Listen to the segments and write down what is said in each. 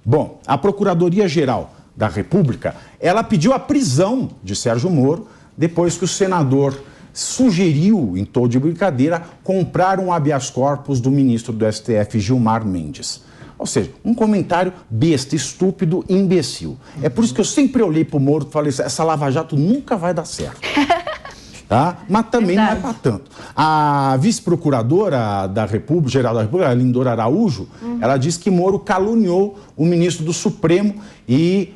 Bom, a Procuradoria-Geral da República, ela pediu a prisão de Sérgio Moro depois que o senador sugeriu, em tom de brincadeira, comprar um habeas corpus do ministro do STF, Gilmar Mendes. Ou seja, um comentário besta, estúpido, imbecil. É por isso que eu sempre olhei para o Moro e falei, essa Lava Jato nunca vai dar certo. Tá? Mas também não é para tanto. A vice-procuradora da República, geral da República, a Lindora Araújo, ela disse que Moro caluniou o ministro do Supremo e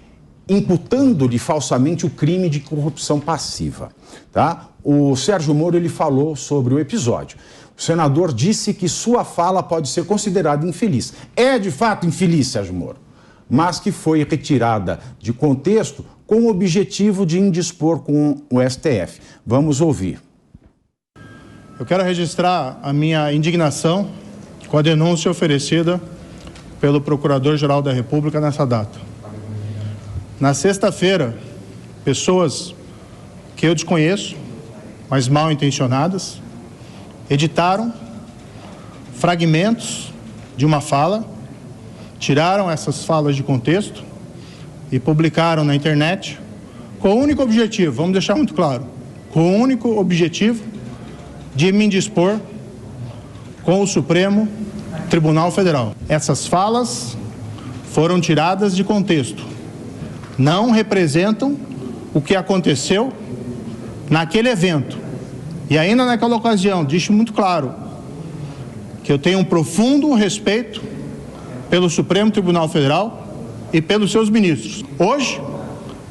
imputando-lhe falsamente o crime de corrupção passiva. Tá? O Sérgio Moro ele falou sobre o episódio. O senador disse que sua fala pode ser considerada infeliz. É de fato infeliz, Sérgio Moro, mas que foi retirada de contexto com o objetivo de indispor com o STF. Vamos ouvir. Eu quero registrar a minha indignação com a denúncia oferecida pelo Procurador-Geral da República nessa data. Na sexta-feira, pessoas que eu desconheço, mas mal intencionadas, editaram fragmentos de uma fala, tiraram essas falas de contexto e publicaram na internet com o único objetivo, vamos deixar muito claro, com o único objetivo de me indispor com o Supremo Tribunal Federal. Essas falas foram tiradas de contexto, não representam o que aconteceu naquele evento. E ainda naquela ocasião, disse muito claro que eu tenho um profundo respeito pelo Supremo Tribunal Federal e pelos seus ministros. Hoje,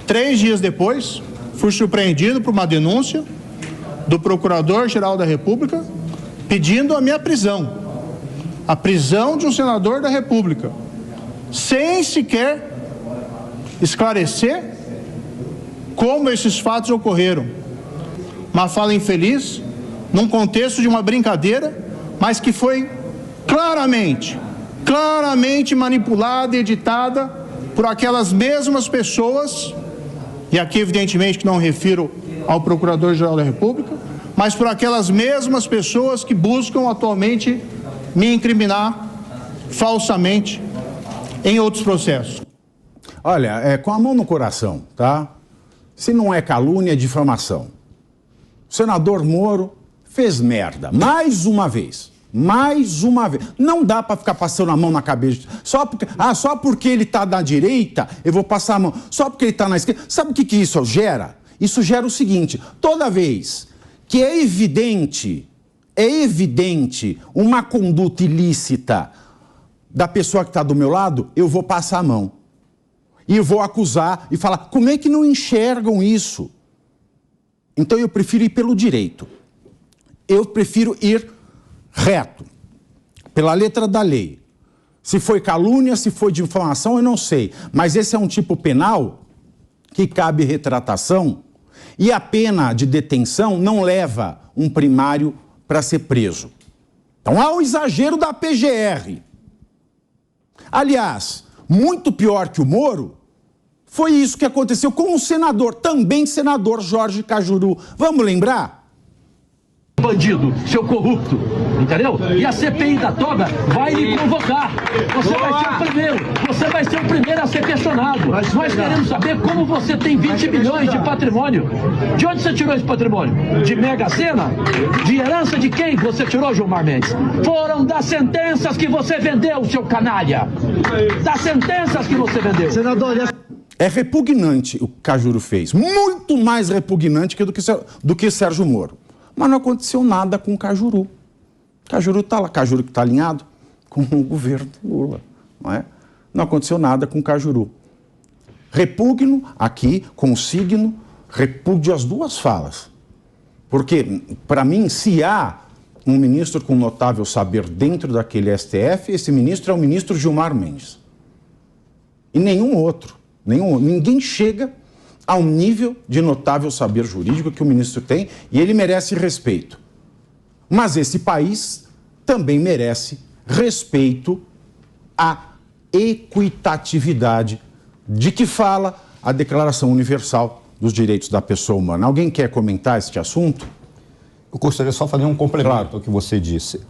3 dias depois, fui surpreendido por uma denúncia do Procurador-Geral da República pedindo a minha prisão. A prisão de um senador da República, sem sequer esclarecer como esses fatos ocorreram. Uma fala infeliz, num contexto de uma brincadeira, mas que foi claramente manipulada e editada por aquelas mesmas pessoas, e aqui evidentemente que não refiro ao Procurador-Geral da República, mas por aquelas mesmas pessoas que buscam atualmente me incriminar falsamente em outros processos. Olha, com a mão no coração, tá? Se não é calúnia, é difamação. O senador Moro fez merda, mais uma vez. Não dá para ficar passando a mão na cabeça. Só porque ele está na direita, eu vou passar a mão. Só porque ele está na esquerda. Sabe o que isso gera? Isso gera o seguinte, toda vez que é evidente uma conduta ilícita da pessoa que está do meu lado, eu vou passar a mão. E eu vou acusar e falar, como é que não enxergam isso? Então eu prefiro ir pelo direito. Eu prefiro ir reto, pela letra da lei. Se foi calúnia, se foi difamação, eu não sei. Mas esse é um tipo penal que cabe retratação e a pena de detenção não leva um primário para ser preso. Então há um exagero da PGR. Aliás, muito pior que o Moro, foi isso que aconteceu com um senador, também senador Jorge Cajuru. Vamos lembrar? Bandido, seu corrupto, entendeu? E a CPI da toga vai lhe provocar. Você vai ser o primeiro a ser questionado. Nós queremos saber como você tem 20 milhões de patrimônio. De onde você tirou esse patrimônio? De Mega Sena? De herança de quem você tirou, Gilmar Mendes? Foram das sentenças que você vendeu, seu canalha. Das sentenças que você vendeu. Senador, é repugnante o que Cajuru fez. Muito mais repugnante do que Sérgio Moro. Mas não aconteceu nada com o Cajuru. Cajuru está lá, Cajuru que está alinhado com o governo Lula. Não aconteceu nada com o Cajuru. Repugno aqui, consigno, repúdio as duas falas. Porque, para mim, se há um ministro com notável saber dentro daquele STF, esse ministro é o ministro Gilmar Mendes. E nenhum outro. Ninguém chega ao nível de notável saber jurídico que o ministro tem e ele merece respeito. Mas esse país também merece respeito à equitatividade de que fala a Declaração Universal dos Direitos da Pessoa Humana. Alguém quer comentar este assunto? Eu gostaria só de fazer um complemento ao que você disse.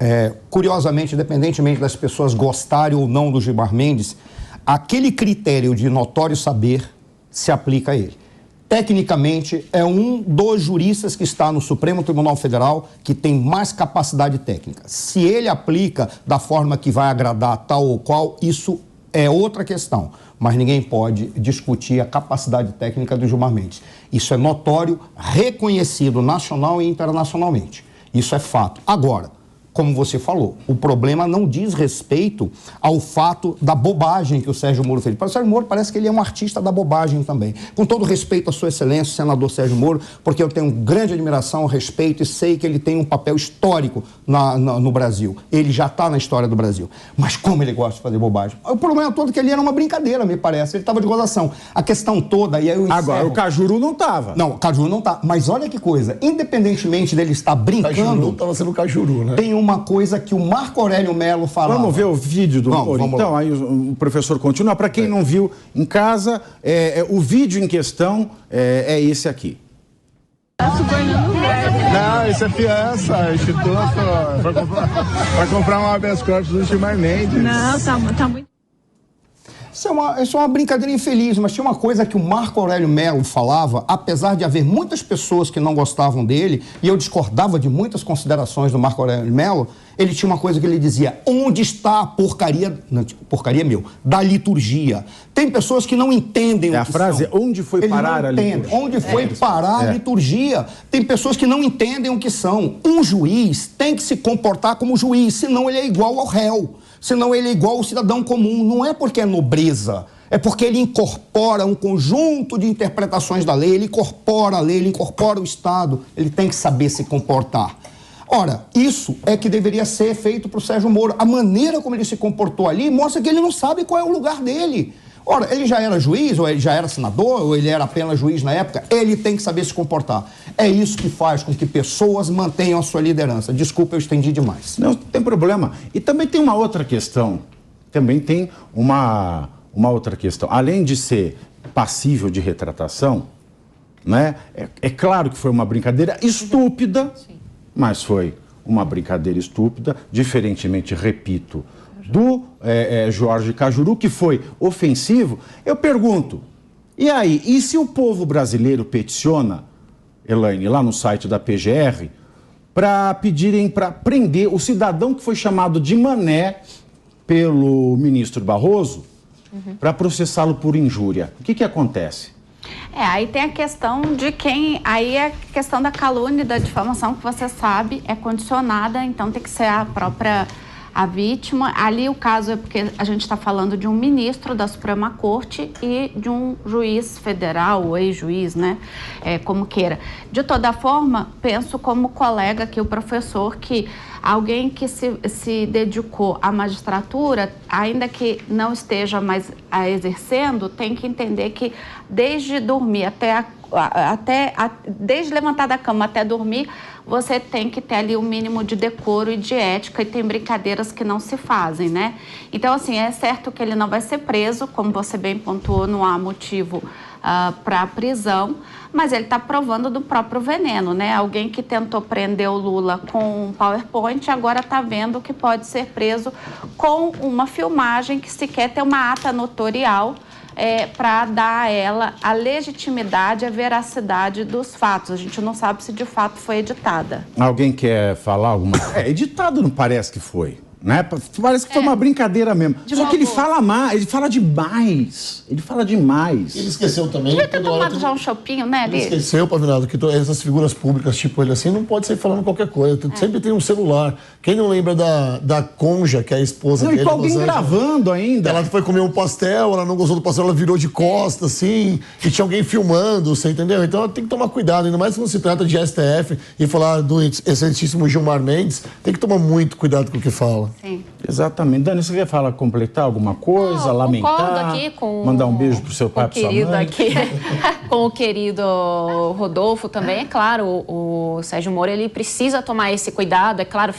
Curiosamente, independentemente das pessoas gostarem ou não do Gilmar Mendes, aquele critério de notório saber se aplica a ele. Tecnicamente, é um dos juristas que está no Supremo Tribunal Federal que tem mais capacidade técnica. Se ele aplica da forma que vai agradar tal ou qual, isso é outra questão. Mas ninguém pode discutir a capacidade técnica do Gilmar Mendes. Isso é notório, reconhecido nacional e internacionalmente. Isso é fato. Agora, como você falou, o problema não diz respeito ao fato da bobagem que o Sérgio Moro fez. O Sérgio Moro parece que ele é um artista da bobagem também. Com todo respeito à sua excelência, senador Sérgio Moro, porque eu tenho grande admiração, respeito e sei que ele tem um papel histórico no Brasil. Ele já está na história do Brasil. Mas como ele gosta de fazer bobagem? O problema todo é que ele era uma brincadeira, me parece. Ele estava de gozação. A questão toda, e aí eu encerro... Agora, o Cajuru não estava. Não, o Cajuru não está. Mas olha que coisa, independentemente dele estar brincando... Cajuru estava sendo Cajuru, né? Tem uma coisa que o Marco Aurélio Melo falava. Vamos ver o vídeo do Moro. Então, aí o professor continua. Para quem não viu em casa, o vídeo em questão é esse aqui. Não, isso é fiança, instituto para comprar um habeas corpus do Gilmar Mendes. Não, tá muito... Isso é uma brincadeira infeliz, mas tinha uma coisa que o Marco Aurélio Melo falava, apesar de haver muitas pessoas que não gostavam dele, e eu discordava de muitas considerações do Marco Aurélio Melo, ele tinha uma coisa que ele dizia: onde está a porcaria, da liturgia? Tem pessoas que não entendem a frase, onde foi parar a liturgia? Onde foi parar a liturgia? Tem pessoas que não entendem o que são. Um juiz tem que se comportar como juiz, senão ele é igual ao réu. Senão ele é igual ao cidadão comum. Não é porque é nobreza, é porque ele incorpora um conjunto de interpretações da lei, ele incorpora a lei, ele incorpora o Estado, ele tem que saber se comportar. Ora, isso é que deveria ser feito para o Sérgio Moro. A maneira como ele se comportou ali mostra que ele não sabe qual é o lugar dele. Ora, ele já era juiz, ou ele já era senador, ou ele era apenas juiz na época, ele tem que saber se comportar. É isso que faz com que pessoas mantenham a sua liderança. Desculpa, eu estendi demais. Não tem problema. E também tem uma outra questão. Além de ser passível de retratação, né? É claro que foi uma brincadeira estúpida, mas foi uma brincadeira estúpida, diferentemente, repito, do Jorge Cajuru, que foi ofensivo. Eu pergunto, e aí? E se o povo brasileiro peticiona, Elaine, lá no site da PGR, para pedirem para prender o cidadão que foi chamado de mané pelo ministro Barroso, para processá-lo por injúria? O que acontece? Aí tem a questão de quem... Aí é a questão da calúnia e da difamação, que você sabe, é condicionada, então tem que ser a vítima. Ali o caso é porque a gente está falando de um ministro da Suprema Corte e de um juiz federal, ou ex-juiz, né? Como queira. De toda forma, penso como colega aqui, o professor, que alguém que se dedicou à magistratura, ainda que não esteja mais exercendo, tem que entender que desde dormir desde levantar da cama até dormir, você tem que ter ali um mínimo de decoro e de ética, e tem brincadeiras que não se fazem, né? Então, assim, é certo que ele não vai ser preso, como você bem pontuou, não há motivo para a prisão, mas ele está provando do próprio veneno, né? Alguém que tentou prender o Lula com um PowerPoint agora está vendo que pode ser preso com uma filmagem que sequer tem uma ata notorial para dar a ela a legitimidade, a veracidade dos fatos. A gente não sabe se de fato foi editada. Alguém quer falar alguma coisa? Editado não parece que foi, né? Parece que foi uma brincadeira mesmo. Só que ele fala mais, ele fala demais. Ele fala demais. Ele esqueceu também. Devia ter tomado já um chopinho, né, Ele esqueceu, Pavinado, que essas figuras públicas, tipo ele assim, não pode sair falando qualquer coisa. Sempre tem um celular. Quem não lembra da Conja, que é a esposa dele? E com alguém gravando ainda. Ela foi comer um pastel, ela não gostou do pastel, ela virou de costas, assim, e tinha alguém filmando, você entendeu? Então tem que tomar cuidado, ainda mais quando se trata de STF e falar do excelentíssimo Gilmar Mendes, tem que tomar muito cuidado com o que fala. Sim. Exatamente. Dani, você quer completar alguma coisa, não, lamentar? Concordo aqui com... Mandar um beijo pro seu pai, pro sua mãe? Com o querido Rodolfo também, é claro, o Sérgio Moro, ele precisa tomar esse cuidado, é claro,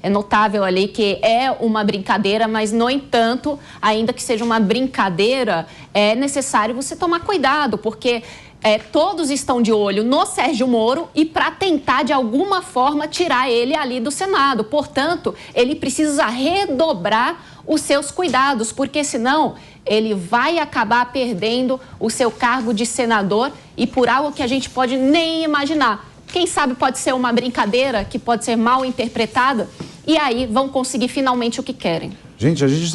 é notável ali que é uma brincadeira, mas, no entanto, ainda que seja uma brincadeira, é necessário você tomar cuidado, porque todos estão de olho no Sérgio Moro e para tentar, de alguma forma, tirar ele ali do Senado. Portanto, ele precisa redobrar os seus cuidados, porque senão ele vai acabar perdendo o seu cargo de senador e por algo que a gente pode nem imaginar. Quem sabe pode ser uma brincadeira que pode ser mal interpretada e aí vão conseguir finalmente o que querem. Gente, a gente